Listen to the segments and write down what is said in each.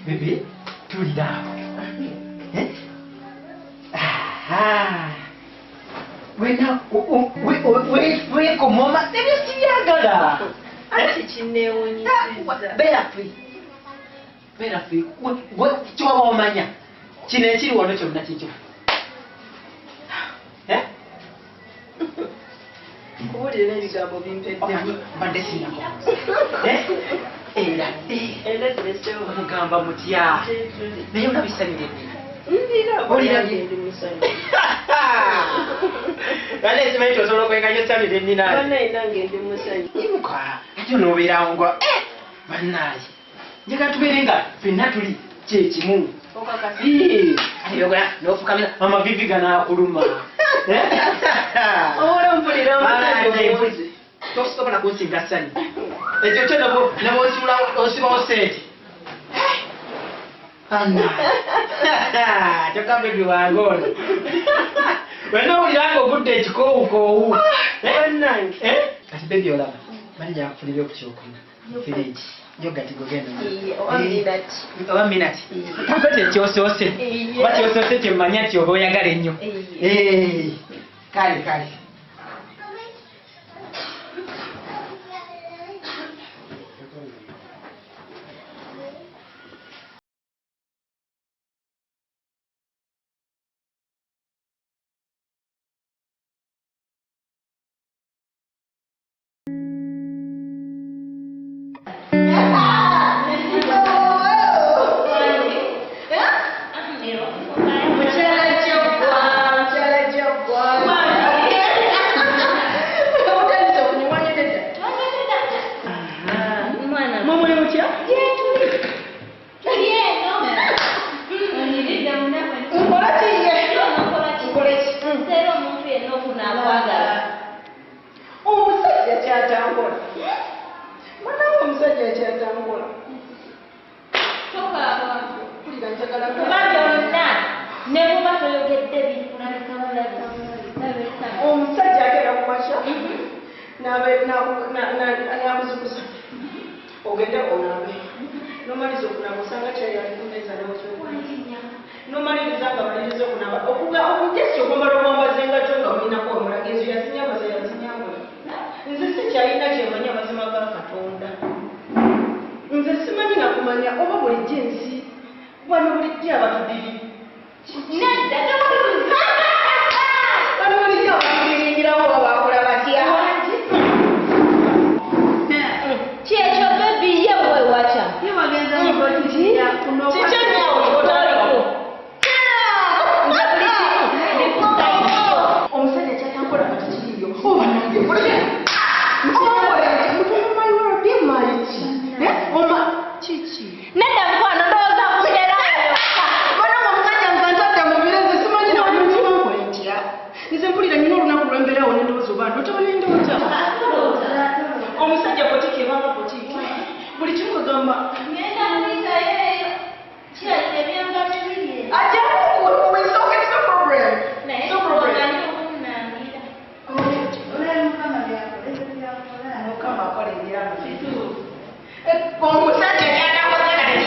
Bebe, tulira awo. Wena wekomoma ebyo sibyagala. Ati kineewunyisiza. Beera ffe kiwaba omanya kino ekiri wano kyonna kikyo. Kuwulira ebigambo bimpeddemu. Mbadde sinako. Era ziresewo. Mugamba mutya naye olabisanyire Olira ndi musanyufu. Wale simanyi tosobola okwekanya osamire enninaye. Bannaye nange ndi musanyufu. Ibuka ate onoobeerawo nga bannaaye njagala tubeere nga ffenna tuli kyekimu. N'ofukamira amavivi ganaakuluma. Owola mpulira amasanyufu. Tosobola kunsinga ssanyu. Ekyo kyo nabo osibawo sente. Tokambe biwange ono. Wena owuliranga ogudde ekikoowukoowu. Bannange. Kati bebi olaba mannya nfunire ku kyokunywa. Firiji. Yogati gogenda. Oba minati. Mpate ekyosoose. Oba kyosoose kye mmanya nti oba oyagala ennyo. Kale. Omusajja agenda kumasha n'amuzukusa ogende onabe nomaliza okunaba osanga kyayali kumeza nomaliriza nga maliriza okunaba okugesi okwambala obwambaze nga kyo nga mulinako omulagezo yazinyambaza yazinyambula nze sikyalina kyemanya amazima ga Katonda nze simanyi nakumanya oba bulijjo ensi wano bulijjo abatubiri Baliringirawo bakola batya. Kyekyo bebi ye bwe wacha. Ye wagenza mu kiti kuno. Kikyo nyawo otaliko. Omusajja kyatakola bakiriyo. Oba nange mulye. Oma chichi. Nenda mkwano ndowooza kubeera ayo. Bano omusajja nzantadde mu birezi simanyi na omuntu wankola ntya. Nze mpulira nnyo olunaku lw'embeerawo n'endowooza oba ndotabona endowooza. Omusajja botiki ebanga botiki. Buli kimu kagamba. Ngenda muyita yeeyo. Kirabika ebyanga bibiri. Ajja we solve it, no problem. Naye No problem. omanyi okunnangira. Mukama akola ebiranga. Omusajja yatakoze kati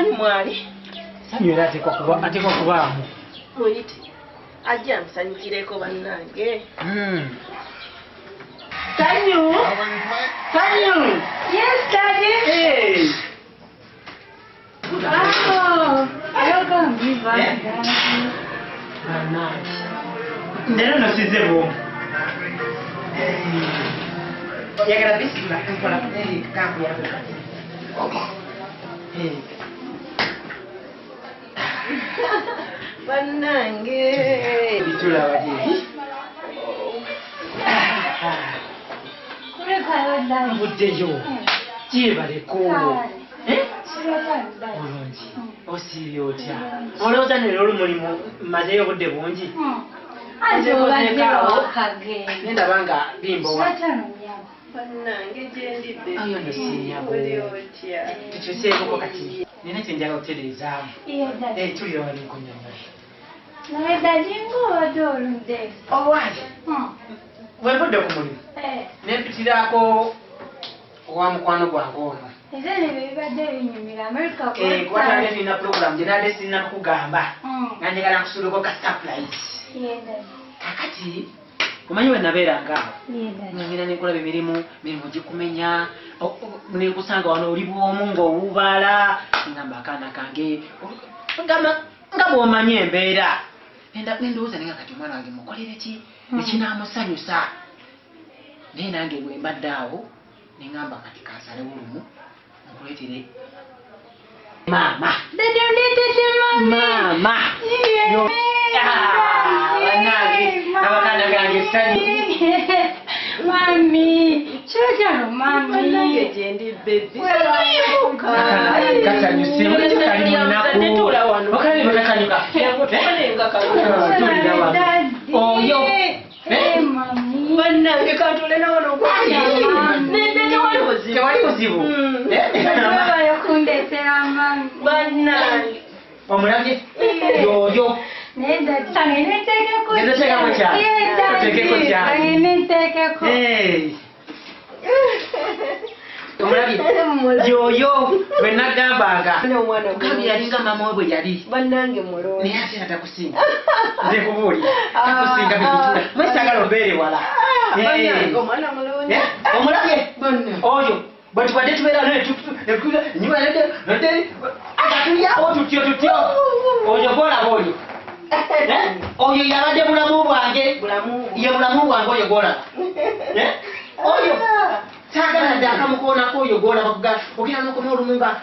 Sanyu mwali. Sanyu era atekwa kubaamu. Muyite. Ajja nsanyukireko bannange. Sanyu! Sanyu! Yes, Daddy. Hey! Oh, welcome, Viva. Ndero nosize bwomu. Yagala bisula nkola kampu yako. Bannange. Bitula waje. Kurekayo, Daddy. Buddeyo. Kyebaleko. Kurekayo, Daddy. Bulungi. Osiibye otya? Olowooza nero olumulimu mmazeyo obudde bungi? Ate obadde wakagenda. Nendaba nga bimbowa. Bannange gye ndidde. Ayo nno sinyabo. Oli otya? Tukyuseekoko kati. Nina kye njagala okutereezaamu. Iyo, Daddy. Tulira wali nkunyonyola. Naye Daddy ng'obadde oludde. Owaaye. Bwe mbudde ku mulimu. Nempitiraako owa mukwano gwange ono. Era ne bibadde binyumira America Kuba nali nina pulogulaamu gye nali sirina kukugamba. Nga njagala nkusuuleko ka surprise. Kakati omanyi we nabeeranga awo. Nongera nenkulaba mirimu gikumenya. Nekusanga wano oli bwomu ng'owubaala. Ngamba akaana kange. Nga bw'omanyi embeera. Nendowooza nenga kati omwana wange mukolere ki? Ekinaamusanyusa. Naye nange bwe mbadde awo nengamba kati kansalewo lumu nkuleetere maama. Maama. Bannange abakaana gange essanyu. Mami, kyotalo mami. Bannange gye ndidde. Kasanyuse olekyo kali munaku. Bakali bakasanyuka. Tulira wano. Oyo. Mami. Bannange katulena wano tewali buzibu. Babayo kundeetera mami. Bannange. Omulabye? Yoyo. Sange neteekeko Ngeze teekako kya? Oteekeko kya? Sange neteekeko. Omulabye? Yoyo bwe nagambanga. Omwana Mugabi yalinga mama we bwe yali. bannange mulonde. Naye ate atakusinga. Nze kubuulira. Takusinga bibitula. Mwesagala obeere wala. Bannange omwana mulonde. Omulabye? Oyo. Bwe tubadde tubeera atulyawo tutyo. Oyo gwolaba oyo. Oyo yabadde bulamu bwange. Ye bulamu bwange oyo gwolaba. Oyo. Saagala dde akamukoonako oyo gwolaba ogenda n'okoma olumu nga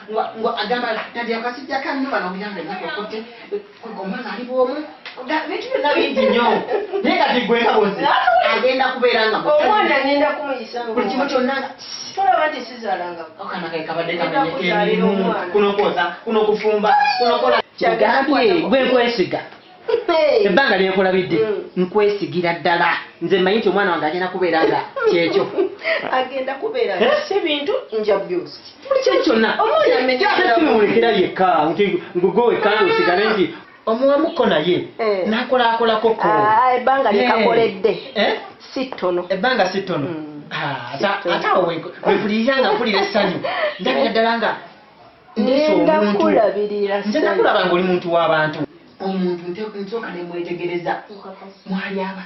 agamba tadde akasijja kanno bano ogenda nakokote omwana ali bwomu bintu byonna bingi nnyo naye kati gwe kabozi agenda kubeera nga omwana agenda kumuyisa buli kimu kyonna nga tolaba nti sizaalanga okana ke kabadde kamenyekemu kuno kwoza kuno kufumba kuno kola kyagambye gwe nkwesiga ebbanga lyenkulabidde nkwesigira ddala nze mmanyi nti omwana wange agenda kubeera nga kyekyo agenda kubeera si bintu nja byose buli kintu kyonna omwana yekka ngugowekkange osigale nti omuwamuko naye nakolakolako ko ebbanga lyekakoledde si ttono ebbanga si ttono ate awo wempulirira nga mpulira essanyu ndabira ddala nga nze nakulaba nga oli muntu w'abantu omuntu nsooka nemwetegereza mwali aba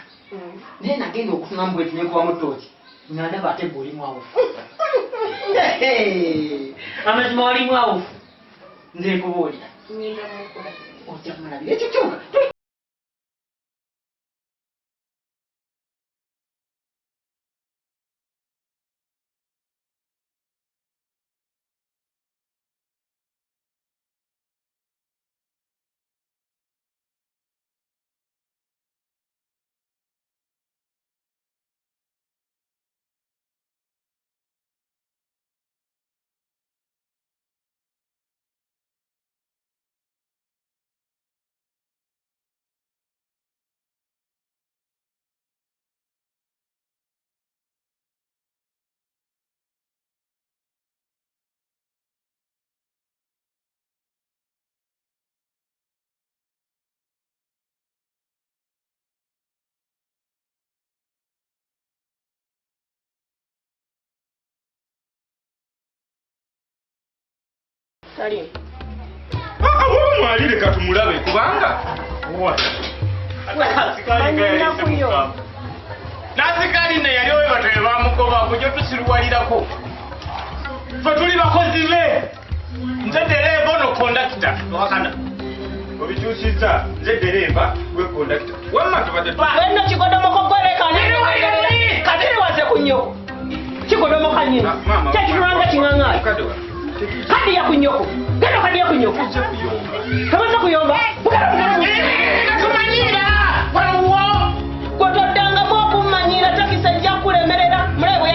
naye nagenda okufunamu bweti nekubamu tooki nga ndaba ate gwe oli mwawufu amazima wali mwawufu nze nkubuulira ojja kumulabira ekyo kyonka Salim, tumwalire katumulabe kubanga nasikali ne yali oyo batoye bamugoba kujja tusiruwalirako fe tuli bakozi be nze dereeva ono kondakita wakana obikyusiza nze dereeva gwe kondakita wamma tubadenno kigodomoko katiri waze ku nnyoko kigodomoka nyina kyekitulanga kiŋaŋaali kadiya ku nnyoko genda kadiya ku nnyoko tomaze kuyomba tumanyira waliwo gwotoddangamu okumanyira takisa ejja kulemerera mulewe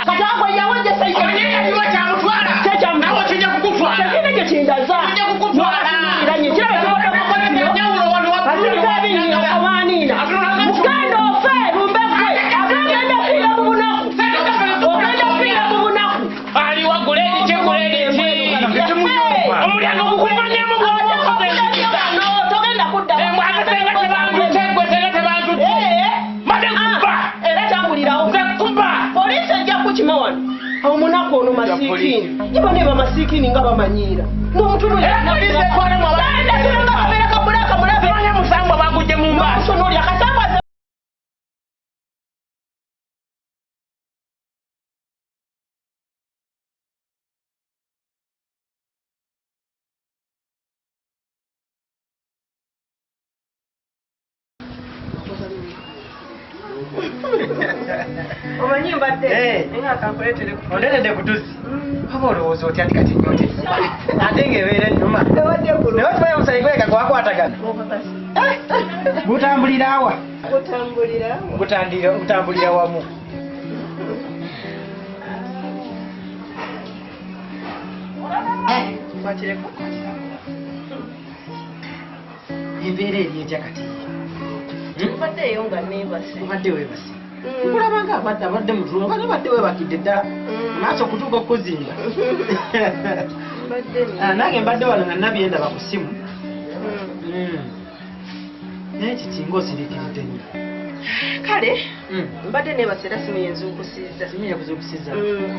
katagwe yawojesa kyekine kyekindaza iranye kiraba kibodomokotiyo amanina muganda ofe lumbekwe agenda fiira mu bunaku ogenda fiira mu bunaku aliwaguleni kyeguleni omulyango gukumanyamu togenda kudda era tambulirawo poliisi ejja kukima wano omunaku ono masiikini ibo ne bamasiikini nga bamanyiira musango bagudde mu maaso n'olya kasamba omanyi mbadde nga kankuleetere onderedde kutuzi oba olowooza otya nti kati nyote ate ng'ebeera ennuma naye okimanyi omusayi gweka gwakwatagana gutambulira awa gutambulira wamu embeera eri etya kati mbaddeeyo nga neebase obadde weebase nkulabanga abadde mutulo bane badde webakidde ddala maaso okutuuka okukuzimba nange mbadde wano nga nabyendaba ku ssimu naye kikinga osiriikiridde nnyo kale mbadde neebase era simuyinza okusiiza okusiza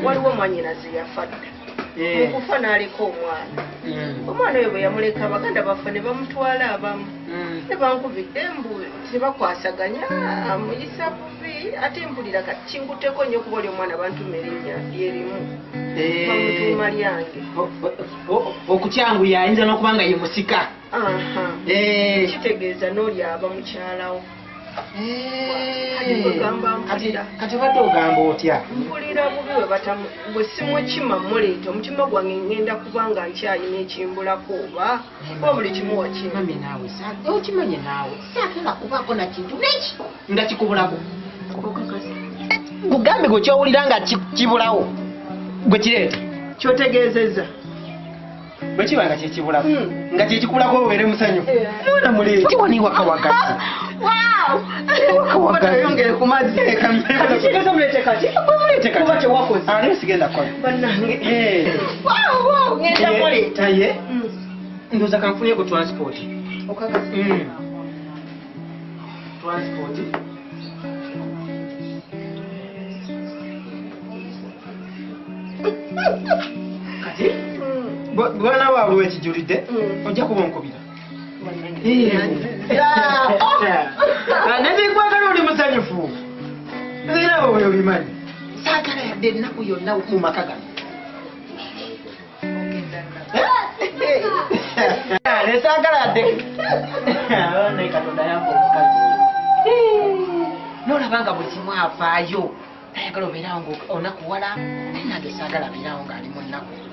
waliwo mwanyinazi yafa dda mukufa n'aleka omwana oyo bwe yamuleka abaganda baffe ne bamutwala abamu ne bankubidde embu tebakwasaganya amuyisa bubi ate mpulira kati kinkuteko nnyo okuba oli omwana bantuma erinnya lyerimu bamutuuma lyange okukyanguya ayinza n'okubanga ye musika kitegeeza n'oli aba mukyalawo kati obadde ogamba otya mpulira bubi bwe simukima muleeta omutima gwange ngenda kubanga nkyalina ekimbulako oba buli kimu wakimami naawe okimanye naawe saagala kubaako na kintu neki nga kikubulako kugambe gwe kyowulira nga kibulawo gwe kireeta kyotegeezezza bwe kiba nga kyekibulako nga kyekikubulako obeere musanyufu mwana muleeti waniwaka wagati yongere ku mazzi kitegeeza muleete kati kuba tewakoze ate sigenda kola bannange ngenda muleeta ye ndowooza kanfuniyeko transport transport kati bwana waabwe wekijulidde ojja kuba onkubira nezikwagala oli musanyufu ziraba bwe obimanyi saagala yadde ennaku yonna mu maka gano nesaagala yadde naye katonda yamba omukazi nolabanga buli kimu avaayo nayagala obeerawo ngaonakuwala naye nange saagala abeerawo ng'ali mu nnaku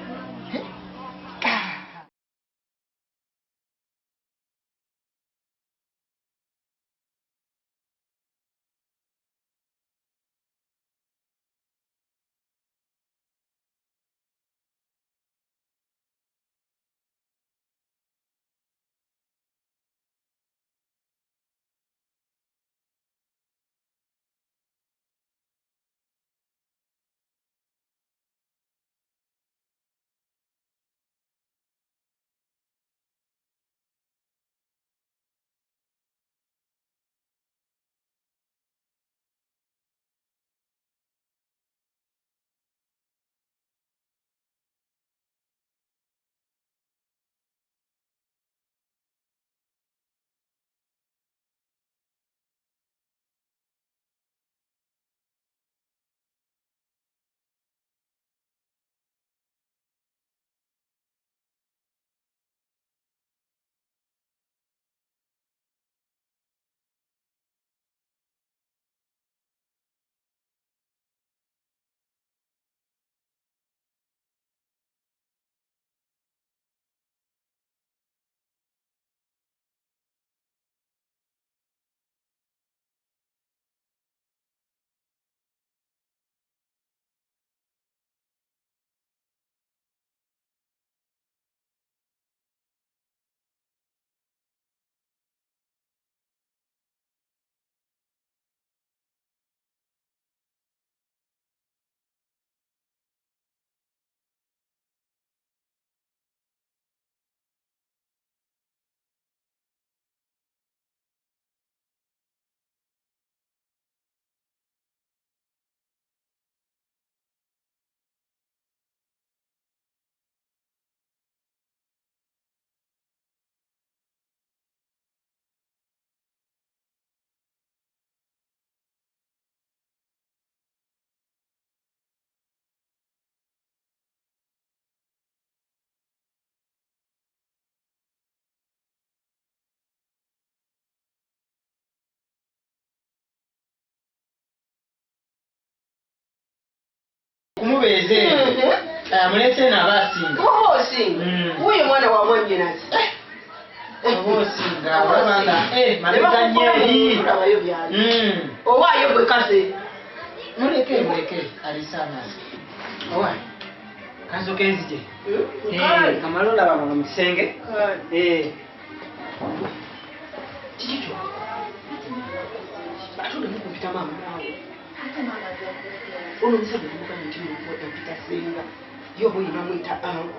mubeeze. Mulete nabasinga. Osinga. Wuyo mwana wa Mwannyinazi. Osinga olabanga mabega nnyeri. Owaayo gwe kase. Muleke alisana. Owa. Kazo kenzije. Kamalo laba mu kisenge. Chicho. Atude mukupita mama nawe. Hata mama zangu. Ono msabe mukana ntimu kwa mpita senga. Yobo inamwita angu.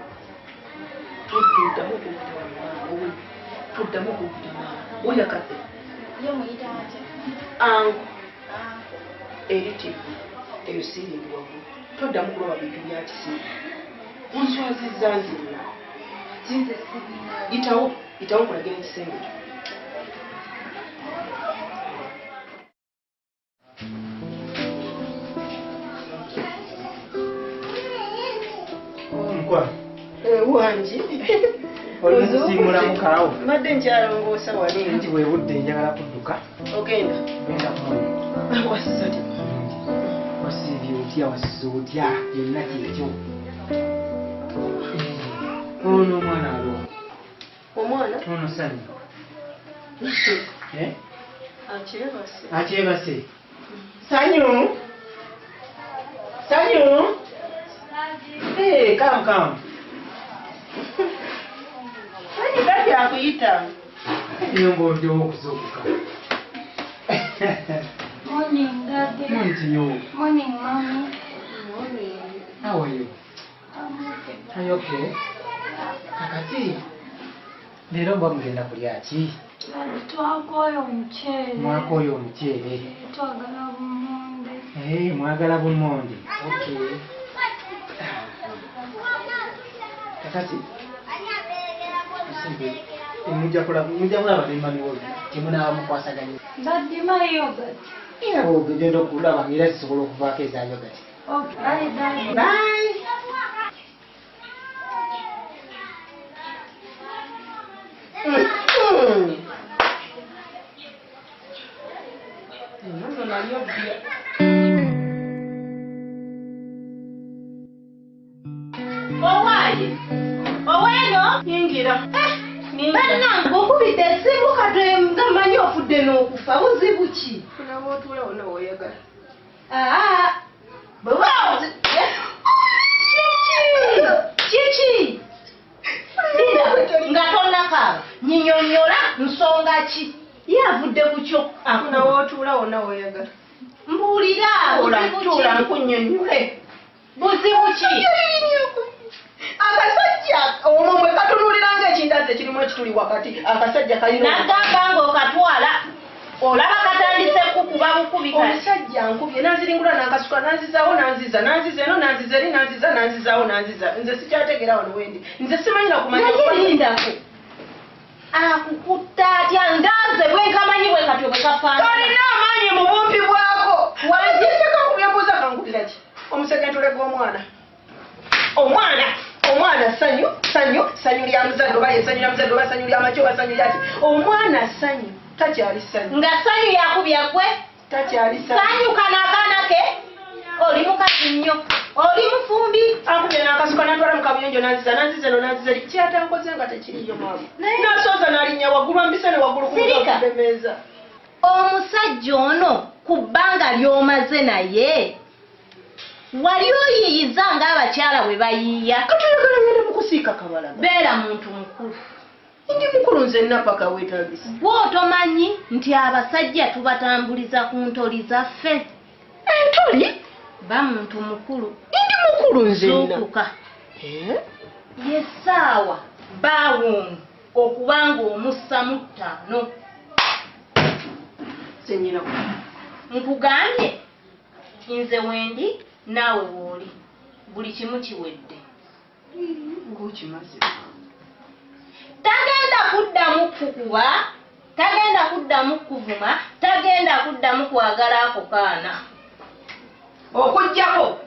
Tuddamu okukupita mama. Oya kase. Yo muyita ate. Angu. Eritivu. Eyo siringi wamu. Tuddamu kulaba bintu bya kisi. Unswazizza nzina. Jinze sibina. Itawo kulagera ekisenge. Nkwa. Wangi. Olusimula mukalawo. Madde nkyalongoosa wali. Nti bwe budde njagala kudduka. Ogenda. Genda kumonya. Wasati. Wasiibye otya wasize otya byonna kyekyo. Ono omwana alo. Omwana? Ono Sanyu. Akyebase. Akyebase. Sanyu. Sanyu. Hey, come. Sanyu kati akuyita. Nyombo ndio okuzukuka. Morning, Daddy. Morning. Morning, Mommy. Morning. How are you? I'm okay. Are you okay? Kakati. Leero mba mugenda kulya ki? Daddy, twakoyo omuceere. Mwakoyo omuceere. Twagala bumonde. Mwagala bumonde. Okay. Kakati. Mujja kulaba bemmani woli. Temunaaba mukwasaganya. Daddy, my yogurt. Era bw'ogenda okulaba era zisobola okuvaako eza yogati. Okay, bye, Daddy. Bye. Oweno yingira. Bannange okubidde essimu katoye manyi ofudde n'okufa buzibu ki? Funaba otuula wonna w'oyagala. Kiki? Nga tonnakaaba nyinyonnyola nsonga ki? Yavudde ku kyo. Funaba otuula wonna w'oyagala. Mbuulira tuula nkunnyonnyole. Buzibu ki? Akasajja omwe katunulira ng'ekindaze kirimu ekituli wakati. Akasajja kalina nagamba ng'okatwala olaba katandise kukuba bukubi kati. Omusajja nkubye nanziringula nankasuka nanzizaawo nanziza eno nanziza eri nanzizaawo nanziza. Nze sikyategeera wano wendi. Nze simanyi nakumanya. Naye lindako akukutta atya ndanze bwenkamanyi bwe katyo bwe kafaanana. Tolina amaanyi mu bumpi bwako. Wanziseka ku byembuuza kangulira ki? Omusekentule gw'omwana. Omwana sanyu lya muzadde oba yesanyu lya muzadde oba sanyu lya makyo oba sanyu lyaki. Omwana sanyu takyali sanyu. Nga sanyu yakubya gwe takyali sanyu kana akaana ke oli mukati nnyo oli mufumbi. Akubye n'akasuka n'atwala mu kabuyonjo nanziza eno nanziza eri kyatankoze nga tekiriyo mwamu. Nasooza n'alinnya waggulu ambise ne waggulu kumbemeeza. Omusajja ono ku bbanga ly'omaze naye wali oyiyiza ng'abakyala bwe bayiiya. Katuyagala ngenda mu kusiika kabalaga. Beera muntu mukulu. Ndi mukulu nze napaka weetaagisa. Bw'otomanyi nti abasajja tubatambuliza ku ntoli zaffe. Entoli? Ba muntu mukulu. Ndi mukulu nze nna. Zuukuka. Yessaawa baawumu okubanga omussa mu ttaano. Nze nnyina nkugambye nze wendi naawe wooli buli kimu kiwedde. Ng'okimaze. Tagenda kuddamu kukuba, tagenda kuddamu kuvuma, tagenda kuddamu kwagala ako kaana. Okuggyako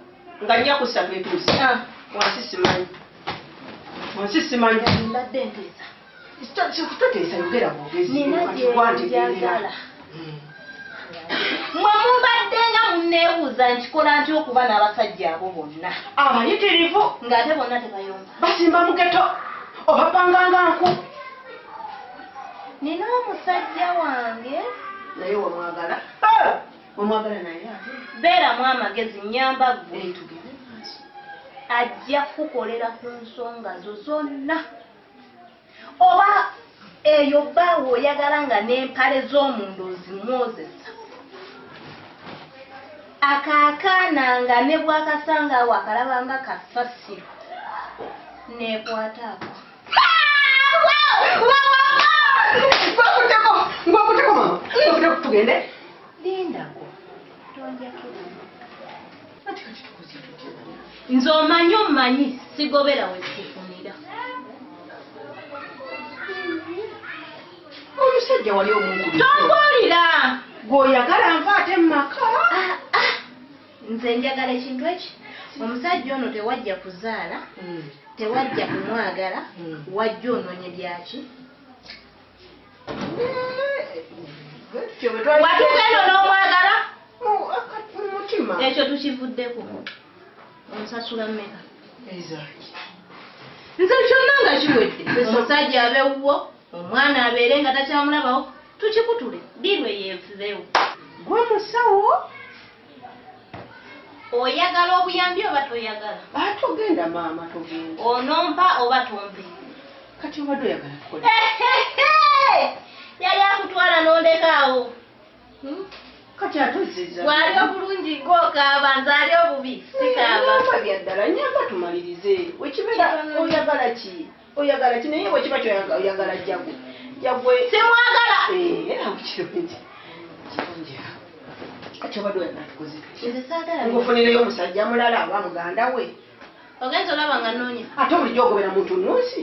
nga nnya kusatu etuuse. Wansi simanyi. Mbadde nteesa. Toteesa yogera bwogezi. Nina gye njagala. Mwe mumbadde nga neebuuza nkikola ntya okuba n'abasajja abo bonna abayitirivu ng'ate bonna tebayomba basimba mugeto obapanganga nku nina omusajja wange naye wamwagala omwagala naye beeramu amagezi nyamba ggwe tugende maaso ajja kukolera ku nsonga zo zonna oba eyo bbaawe oyagala nga n'empale z'omundu ozimwozesa akaakaana nga ne bwakasanga awo akalabanga kasasiro neekwataako ngwakuteko mama ngwakuteko tugende lindako tonjakira nze omanyi omanyi sigobera we sikufunira omusajja wali omungu tombuulira gweoyagala nva ate mumaka nze njagala ekintu eki omusajja ono tewajja kuzaala tewajja kumwagala wajja ononye byaki watugenda n'omwagala mutima ekyo tukivuddeko omusasula mmeka nze kyonna nga kiwedde omusajja abewuwo omwana abeere nga takyamulabawo tukikutule birwe yeefuzeewo gwe musawo oyagala obuyambi oba toyagala atogenda maama togenda onompa oba tompe kati obadde oyagala tukola yali akutwala n'ondekaawo kati atuzizza wali obulungi ng'okaaba nze ali obubi sikaaba byaddala nyamba tumalirize wekibeera oyagala ki oyagala ki naye bwekiba kyoyagala jagwe jagwe simwagala era bukirungi kirungi kati obadde oyagala tukoze nze saagala ngufunireyo omusajja mulala aba muganda we ogenza olaba nga nnoonya ate bulijjo ogobera muntu nunsi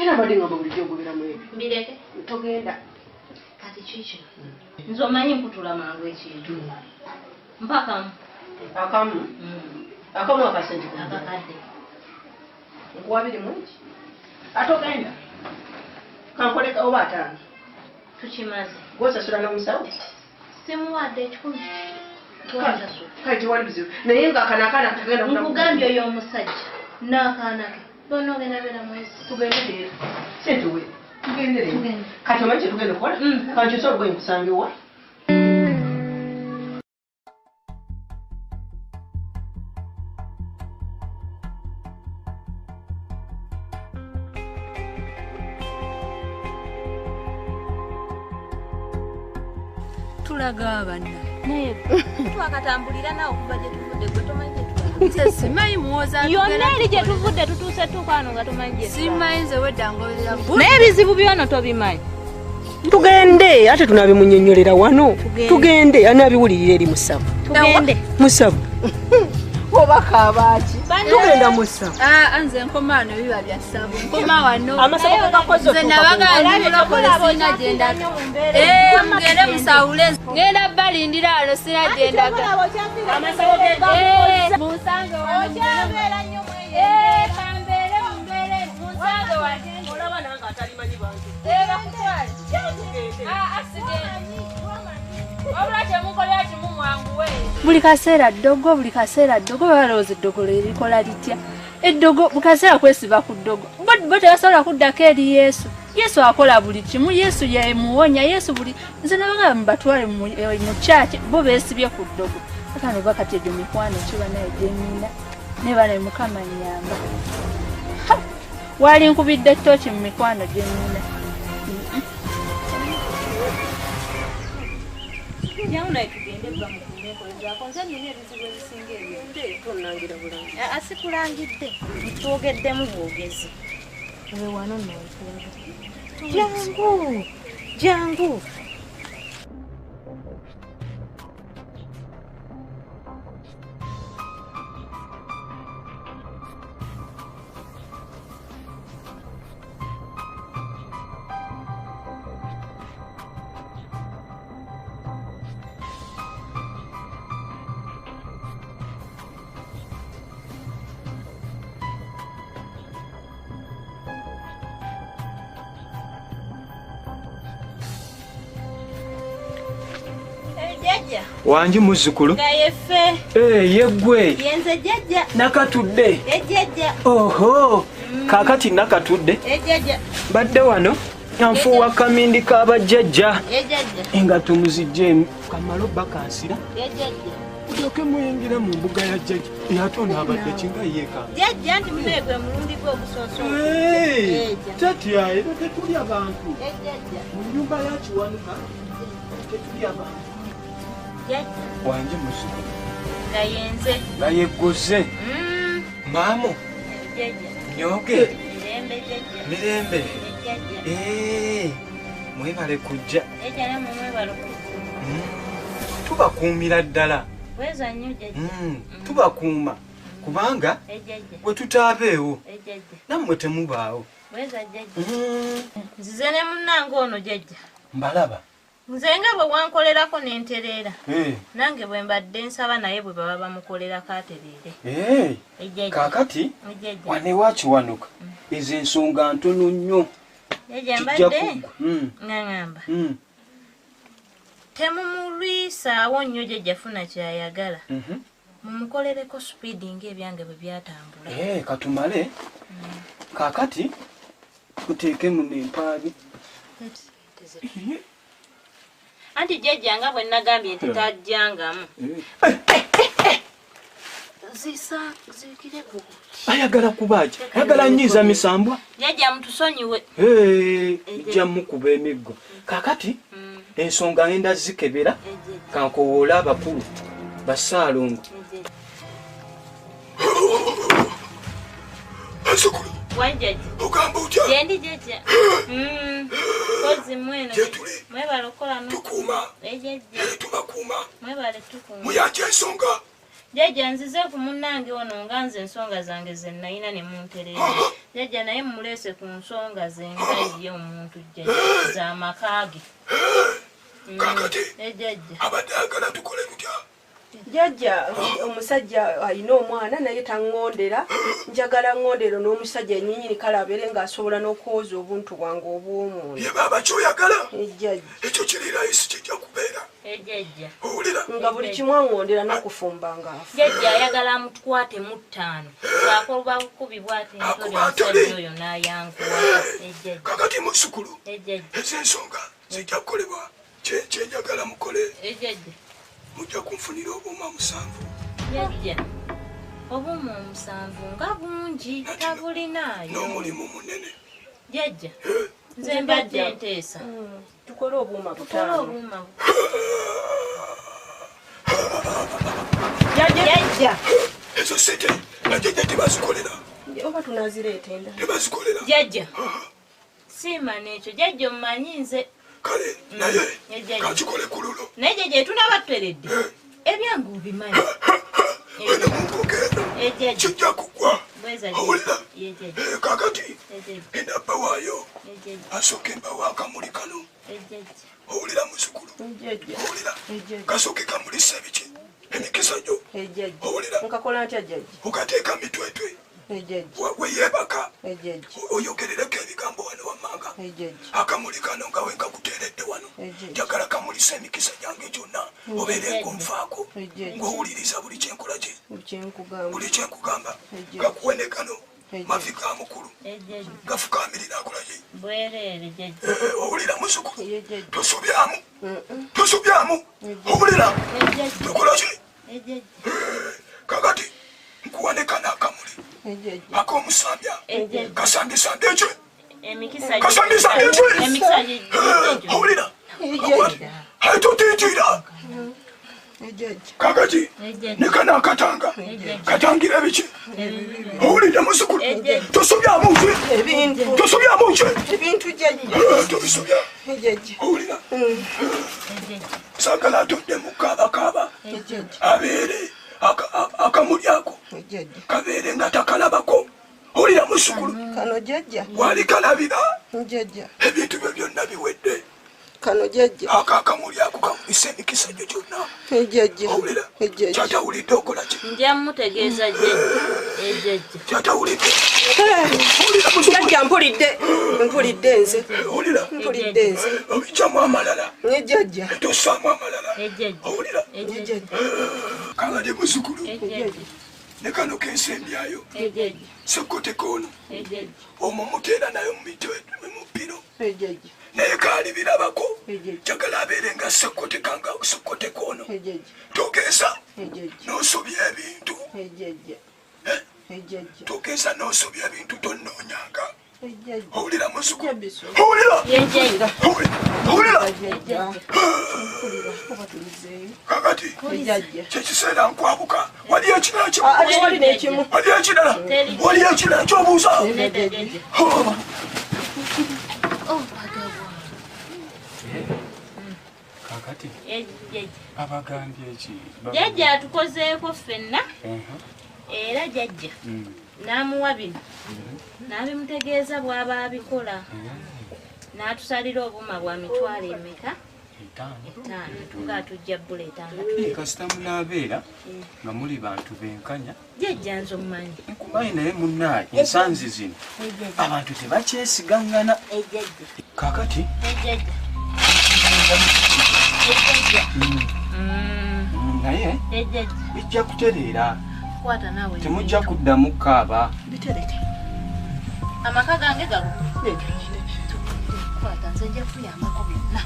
era mbadde ngamba bulijjo ogoberamu ebyo mbireke togenda kati kikino nze omanyi nkutula mangu ekintu mpakamu akamu akasente akakadde nkuwabiri mungi ate ogenda kankoleka oba ataano tukimaze gwosasula n'omusawo simuwadde ekikumi twasasula kale tewali buzibu naye nga akanakaana tagenda nkugambye oyo omusajja n'akaana ke bonna ogenda beera mwezi tugende leero sente we tugende leero kati omanyi kyetugenda okukola kankyusa olugoye nkusangewa tulaga abanna naye twakatambulira naawe okuva gye tuvudde gwe tomanyi nze simanyi muwoza yonna eri gye tuvudde tutuuse tukwano nga tomanyi gye simanyi nze wedda ngoberera naye ebizibu byono tobimanyi tugende ate tunabimunnyonnyolera wano tugende anaabiwulirira eri musabu tugende musabu oba kabaaki tugenda musabu nze nkoma wano biba bya ssabu nkoma wano amasabo gagakoze nze nabaga ndimulokole sina gyendaga mugende musawule ngenda balindira wano sina gyendaga munsange kambeere mumbeere munsange olaba nange atalimanyi bantu bakutwale asidenti wabula kyemukolera kimu mwanguwe buli kaseera ddogo balowooza eddogo lirikola litya eddogo bukaseera kwesiba ku ddogo bo tebasobola kuddako eri yesu akola buli kimu yesu yemuwonya yesu buli nze nabaga mubatwale mu kyaki bo beesibye ku ddogo aka ne bakati egyo mikwano kiba naye gyemina ne bane mukama nyamba wali nkubidde ttooki mu mikwano gyemina Yauna tugende bwa mukunekolezaako nze nina ebizibu ebisinga ebyo tonangira bulangi asikulangidde twogeddemu bwogezi we wano nno jangu Jajja. Wanji muzzukulu. Gayefe. Yeggwe. Yenze jajja. Nakatudde. Jajja. Oho. Kakati nakatudde. Jajja. Badde wano. Nfuwa kamindi kabajjajja. Jajja. Nga tumuzijje kamalo bakansira. Jajja. Kutoke muyingira mu mbuga ya jjajja. Yatona abadde kinga yeeka. Jajja ndi munegwe mulundi gw'obusoso. Tatya era tetuli abantu. Jajja. Mu nyumba ya Kiwanuka tetuli abantu. Jajja. Wanje musuku. Gayenze. Gayeggoze. Maamo. Jajja. Nyoge. Mirembe jajja. Mirembe. Jajja. Mwebale kujja. Jajja namwe mwebale kujja. Tubakuumira ddala. Weza nnyo jajja. Tubakuuma kubanga bwe tutaabeewo nammwe temubaawo. Weza jajja. Nzize ne munnange ono jajja. Mbalaba. Nze nga bwe wankolerako n'entereera. Nange bwe mbadde nsaba naye bwe baba bamukolerako atereere. Kaakati wanewa Kiwanuka ezo ensonga ntono nnyo. Jajja mbadde ng'angamba. Temumulwisaawo nnyo jajja funa kyayagala. Mumukolereko speedi ng'ebyange bwe byatambula. Katumale. Kaakati tuteekemu n'empaabi. Anti jajja nga bwe nagambye nti tajjangamu. Zikire bubu. Ayagala kubaaja. Ayagala nnyiza misambwa. Jajja mutusonyiwe. Ijja mukuba emiggo. Kaakati ensonga ngenda zikebera kankowoola abakulu Basaalongo. Azukulu. Wajjajja. Ogamba otya? Jendi jajja. Kozi mweno. Mwebale okola no. Tukuuma. Jajja. Tubakuuma. Mwebale tukuuma. Muyanja ensonga. Jajja nzize ku munnange ono nga nze ensonga zange ze nnalina ne muntereera. Jajja naye mmuleese ku nsonga ze nga ye omuntu jjajja z'amaka ge. Kaakati. Jajja. Abadde ayagala tukole tutya? Jajja omusajja alina omwana naye taŋŋondera. Njagala ŋŋondero n'omusajja ennyinyi kale abeere ng'asobola n'okwoza obuntu bwange obw'omuntu. Ye baaba kyoyagala? Jajja. Ekyo kiri layisi kijja kubeera. Jajja. Owulira? Nga buli kimu aŋŋondera n'okufumba ng'afa. Jajja ayagala mutukwate mu ttaano. Bw'akolwa bukubibwa ate ntole omusajja oyo n'ayanguwa. Jajja. Kakati mu ssukulu. Jajja. Ez'ensonga zijja kukolebwa. Kyenjagala mukole. Jajja. Mujja kunfunira obuuma 7. Jajja. Obuuma 7 nga bungi tabulinaayo. N'omulimu munene. Jajja. Nze mbadde nteesa. Tukole obuuma 5. Tukole obuuma. Jajja. Ezo sente najjajja tebazikolera. Oba tunazireeta endala. Tebazikolera. Jajja. Siima n'ekyo jajja omumanyi nze. Kale naye kakikole ku lulo. Naye jajja tunabatweredde. Ebyangu bimanyi. Ene mukogenda. Kijja kugwa. Owulira? Kakati enda bba waayo. Asooke mbawo akamuli kano. Owulira muzzukulu? Owulira? Kasooke kamulisa ebiki? Emikisa gyo. Owulira? Nkakola ntya jajja? Okateeka mitwetwe. Weyeebaka oyogerereko ebigambo wano wammanga. Akamuli kano nga we kakuteeredde wano njagala kamulisa emikisa gyange gyonna obeere ng'onfaako ng'owuliriza buli kyenkola ki buli kyenkugamba gakuwe ne kano mavi ga mukulu gafukaamirira akola ki owulira muzzukulu tosubyamu owulira tokola ki kakati nkuwaneka n'akamuli ak'omusambya kasambisambi ekyo kasambisambi ekyo owulira aitotitiira kakati nekana akatanga katangira ebiki owulira muzzukulu tosobyamu ki ebintu jajja tobisobya owulira sagala atodde mukaabakaaba abeere akamuli ako kabeere nga takalabako owulira muzzukulu kano jajja walikalabira jajja ebintu byo byonna biwedde kano jajja akamuli ako kamulisa emikisa gyo gyonna jajja owulira kyatawulidde okola ki nja mutegeeza jajja kyatawulidde jajja mpulidde mpulidde nze owulira mpulidde nze obijjamu amalala nejjajja tosaamu amalala owulira kangade muzukulu ne kano kensembyayo sekkote koono omwo muteera nayo mumupiro naye kaali birabako jagala abeere nga sekkote kanga sekkote koono togeza n'osobya ebintu togeza n'osobya ebintu tonnoonyanga owulira muzuku owulira kakati kyekiseera nkwabuka waliyo ekirala kyobuuza kakati abagambye eki jjajja atukozeeko ffenna era jjajja n'amuwa bino n'abimutegeeza bw'aba abikola n'atusalira obuma bwa mitwalo emeka 5 nga atujja bbula 5 kasita munaabeera nga muli bantu benkanya jjajja nze omumanyi nkumanyi naye munnaaye ensanzi zino abantu tebakyesigangana kakati naye bijja kutereera temujja kuddamu kaaba amaka gange gago kwata nze nja kuyambako byonna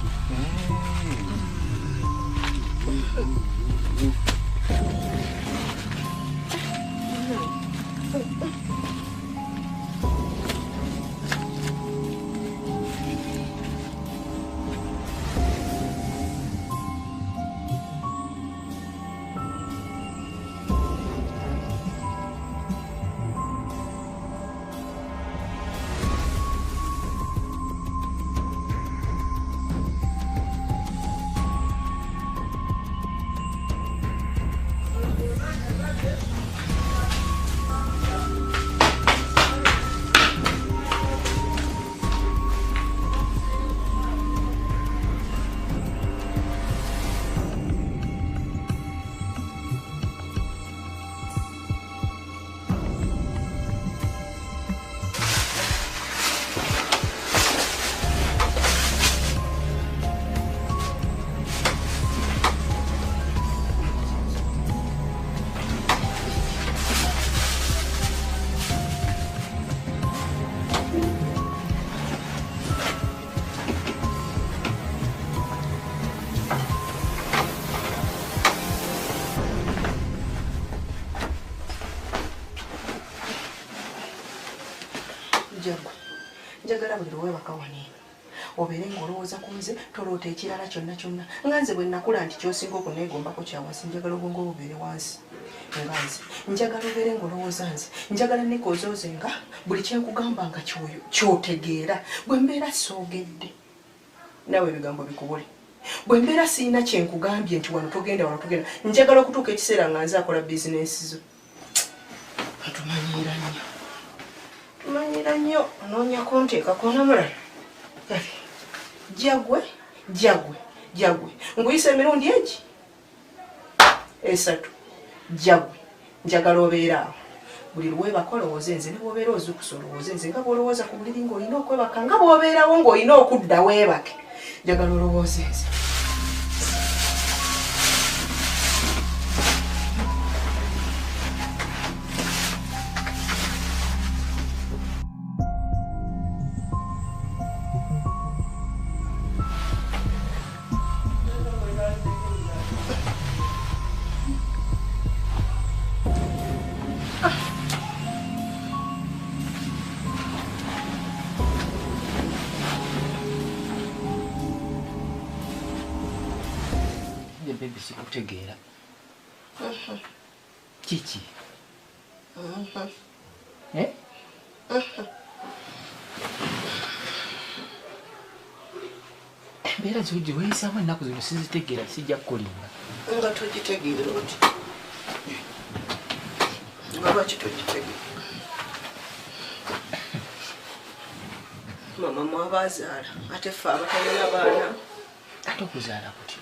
njagala buli lwe bakawaniina obeere ng'olowooza ku nze toloota ekirala kyonna kyonna nga nze bwe nakula nti kyosinga okuneegombako kyawasi njagala obwongo obubeere wansi nga nze njagala obeere ng'olowooza nze njagala nekozooze nga buli kyenkugamba nga kyotegeera bwe mbeera soogedde naawe ebigambo bikubule bwe mbeera siina kyenkugambye nti wano togenda njagala okutuuka ekiseera nga nze akola bizinensi zo tumanyira nnyo onoonyako nteekako n'omulala jagwe nguyisa emirundi egi 3 jagwe njagala obeera awo buli lwebaka olowooza enze ne bw'obeera ozukusa olowooza enze nga bw'olowooza ku buliri ng'olina okwebaka nga bw'obeerawo ng'olina okudda weebake njagala olowooza enze baby sikutegeera kiki embeera zojje weeyisaamu ennaku zino sizitegeera sijja kukolimba nga togitegeera oti nga lwaki togitegeera mama mwabazaala ate ffe abatalina baana ate okuzaala kuti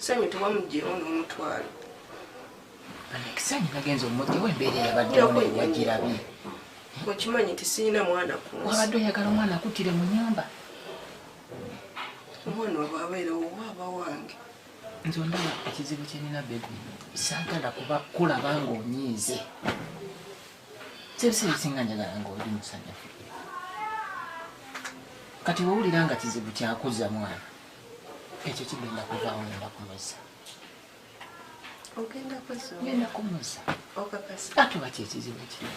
sanyu tewamuggyero n'omutwalo ekisanyi nagenza omugyewo embeera eyabaddewo neyagirabye Okimanyi nti sirina mwana ku nsi. Wabadde oyagala omwana akuttire mu nnyumba? Omwana waba abeera owaaba wange. Nze ondaba ekizibu kye nina bebi saagala kulaba ng'onyiize. Sebisi ebisinga njagala ng'oli musanyufu. Kati wowulira nga kizibu kyakuza mwana ekyo kigenda kuvaawo ngenda kumuza. Ogenda kuza? Ngenda kumuza. Okakasa. Ate oba kyekizibu kiri.